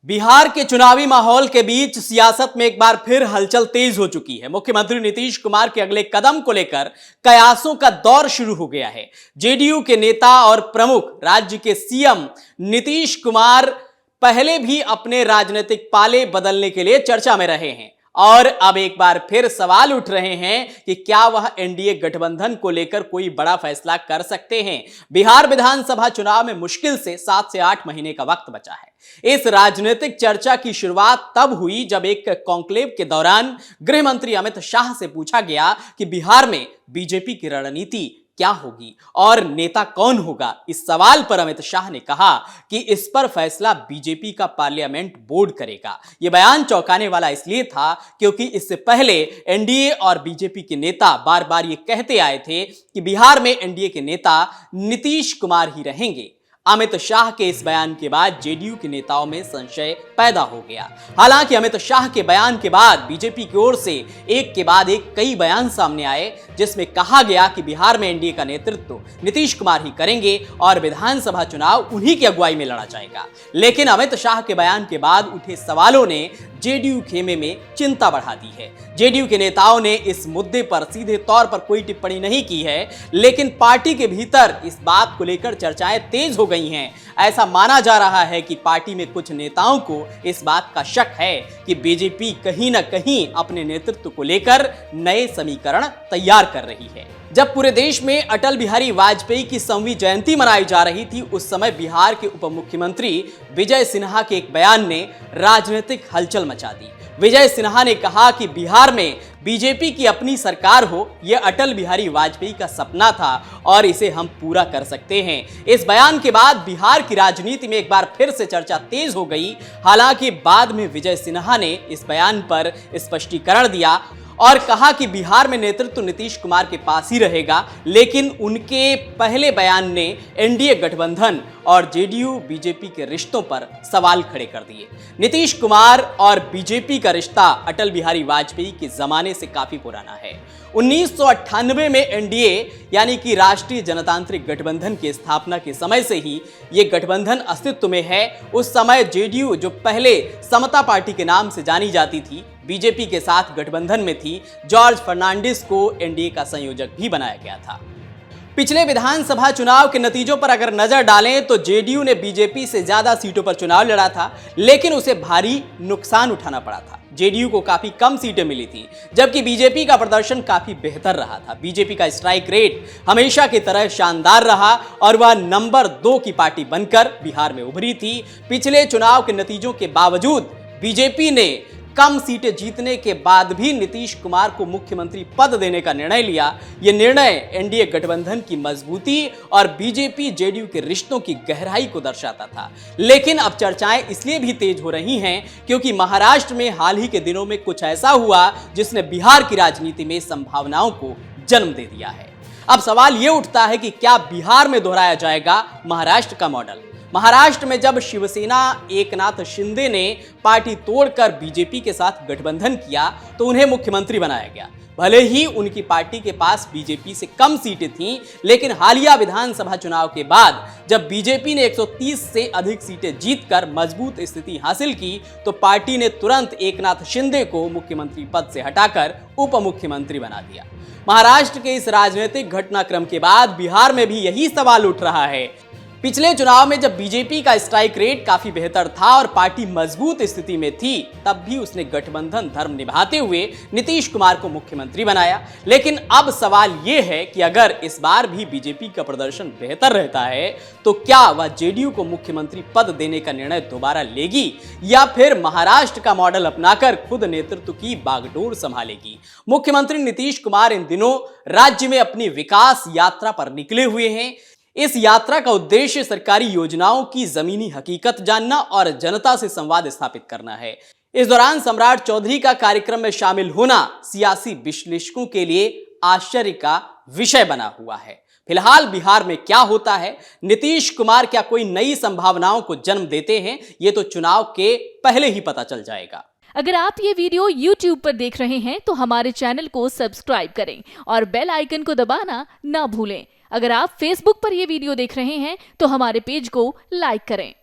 बिहार के चुनावी माहौल के बीच सियासत में एक बार फिर हलचल तेज हो चुकी है। मुख्यमंत्री नीतीश कुमार के अगले कदम को लेकर कयासों का दौर शुरू हो गया है। जेडीयू के नेता और प्रमुख राज्य के सीएम नीतीश कुमार पहले भी अपने राजनीतिक पाले बदलने के लिए चर्चा में रहे हैं और अब एक बार फिर सवाल उठ रहे हैं कि क्या वह एनडीए गठबंधन को लेकर कोई बड़ा फैसला कर सकते हैं। बिहार विधानसभा चुनाव में मुश्किल से 7 से 8 महीने का वक्त बचा है। इस राजनीतिक चर्चा की शुरुआत तब हुई जब एक कॉन्क्लेव के दौरान गृह मंत्री अमित शाह से पूछा गया कि बिहार में बीजेपी की रणनीति क्या होगी और नेता कौन होगा। इस सवाल पर अमित शाह ने कहा कि इस पर फैसला बीजेपी का पार्लियामेंट बोर्ड करेगा। यह बयान चौंकाने वाला इसलिए था क्योंकि इससे पहले एनडीए और बीजेपी के नेता बार बार ये कहते आए थे कि बिहार में एनडीए के नेता नीतीश कुमार ही रहेंगे। अमित शाह के इस बयान के बाद जेडीयू के नेताओं में संशय पैदा हो गया। हालांकि अमित शाह के बयान के बाद बीजेपी की ओर से एक के बाद एक कई बयान सामने आए जिसमें कहा गया कि बिहार में एनडीए का नेतृत्व नीतीश कुमार ही करेंगे और विधानसभा चुनाव उन्हीं की अगुवाई में लड़ा जाएगा। लेकिन अमित शाह के बयान के बाद उठे सवालों ने जेडीयू खेमे में चिंता बढ़ा दी है। जेडीयू के नेताओं ने इस मुद्दे पर सीधे तौर पर कोई टिप्पणी नहीं की है, लेकिन पार्टी के भीतर इस बात को लेकर चर्चाएं तेज हो गई हैं। ऐसा माना जा रहा है कि पार्टी में कुछ नेताओं को इस बात का शक है कि बीजेपी कहीं ना कहीं अपने नेतृत्व को लेकर नए समीकरण तैयार कर रही है। जब पूरे देश में अटल बिहारी वाजपेयी की 100वीं जयंती मनाई जा रही थी, उस समय बिहार के उप मुख्यमंत्री विजय सिन्हा के एक बयान ने राजनीतिक हलचल मचा दी। विजय सिन्हा ने कहा कि बिहार में बीजेपी की अपनी सरकार हो, यह अटल बिहारी वाजपेयी का सपना था और इसे हम पूरा कर सकते हैं। इस बयान के बाद बिहार की राजनीति में एक बार फिर से चर्चा तेज हो गई। हालांकि बाद में विजय सिन्हा ने इस बयान पर स्पष्टीकरण दिया और कहा कि बिहार में नेतृत्व नीतीश कुमार के पास ही रहेगा, लेकिन उनके पहले बयान ने एनडीए गठबंधन और जेडीयू बीजेपी के रिश्तों पर सवाल खड़े कर दिए। नीतीश कुमार और बीजेपी का रिश्ता अटल बिहारी वाजपेयी के जमाने से काफी पुराना है। 1998 में एनडीए यानी कि राष्ट्रीय जनतांत्रिक गठबंधन की स्थापना के समय से ही यह गठबंधन अस्तित्व में है। उस समय जेडीयू, जो पहले समता पार्टी के नाम से जानी जाती थी, बीजेपी के साथ गठबंधन में थी। जॉर्ज फर्नांडिस को एनडीए का संयोजक भी बनाया गया था। पिछले विधानसभा चुनाव के नतीजों पर अगर नजर डालें तो जेडीयू ने बीजेपी से ज्यादा सीटों पर चुनाव लड़ा था, लेकिन उसे भारी नुकसान उठाना पड़ा था। जेडीयू को काफी कम सीटें मिली थी, जबकि बीजेपी का प्रदर्शन काफी बेहतर रहा था। बीजेपी का स्ट्राइक रेट हमेशा की तरह शानदार रहा और वह नंबर 2 की पार्टी बनकर बिहार में उभरी थी। पिछले चुनाव के नतीजों के बावजूद बीजेपी ने कम सीटें जीतने के बाद भी नीतीश कुमार को मुख्यमंत्री पद देने का निर्णय लिया। यह निर्णय एनडीए गठबंधन की मजबूती और बीजेपी जेडीयू के रिश्तों की गहराई को दर्शाता था। लेकिन अब चर्चाएं इसलिए भी तेज हो रही हैं क्योंकि महाराष्ट्र में हाल ही के दिनों में कुछ ऐसा हुआ जिसने बिहार की राजनीति में संभावनाओं को जन्म दे दिया है। अब सवाल यह उठता है कि क्या बिहार में दोहराया जाएगा महाराष्ट्र का मॉडल। महाराष्ट्र में जब शिवसेना एकनाथ शिंदे ने पार्टी तोड़कर बीजेपी के साथ गठबंधन किया तो उन्हें मुख्यमंत्री बनाया गया। भले ही उनकी पार्टी के पास बीजेपी से कम सीटें थीं, लेकिन हालिया विधानसभा चुनाव के बाद जब बीजेपी ने 130 से अधिक सीटें जीतकर मजबूत स्थिति हासिल की तो पार्टी ने तुरंत एकनाथ शिंदे को मुख्यमंत्री पद से हटाकर उप मुख्यमंत्री बना दिया। महाराष्ट्र के इस राजनीतिक घटनाक्रम के बाद बिहार में भी यही सवाल उठ रहा है। पिछले चुनाव में जब बीजेपी का स्ट्राइक रेट काफी बेहतर था और पार्टी मजबूत स्थिति में थी, तब भी उसने गठबंधन धर्म निभाते हुए नीतीश कुमार को मुख्यमंत्री बनाया। लेकिन अब सवाल यह है कि अगर इस बार भी बीजेपी का प्रदर्शन बेहतर रहता है तो क्या वह जेडीयू को मुख्यमंत्री पद देने का निर्णय दोबारा लेगी या फिर महाराष्ट्र का मॉडल अपनाकर खुद नेतृत्व की बागडोर संभालेगी। मुख्यमंत्री नीतीश कुमार इन दिनों राज्य में अपनी विकास यात्रा पर निकले हुए हैं। इस यात्रा का उद्देश्य सरकारी योजनाओं की जमीनी हकीकत जानना और जनता से संवाद स्थापित करना है। इस दौरान सम्राट चौधरी का कार्यक्रम में शामिल होना सियासी विश्लेषकों के लिए आश्चर्य का विषय बना हुआ है। फिलहाल बिहार में क्या होता है, नीतीश कुमार क्या कोई नई संभावनाओं को जन्म देते हैं, ये तो चुनाव के पहले ही पता चल जाएगा। अगर आप ये वीडियो YouTube पर देख रहे हैं तो हमारे चैनल को सब्सक्राइब करें और बेल आइकन को दबाना ना भूलें। अगर आप Facebook पर ये वीडियो देख रहे हैं तो हमारे पेज को लाइक करें।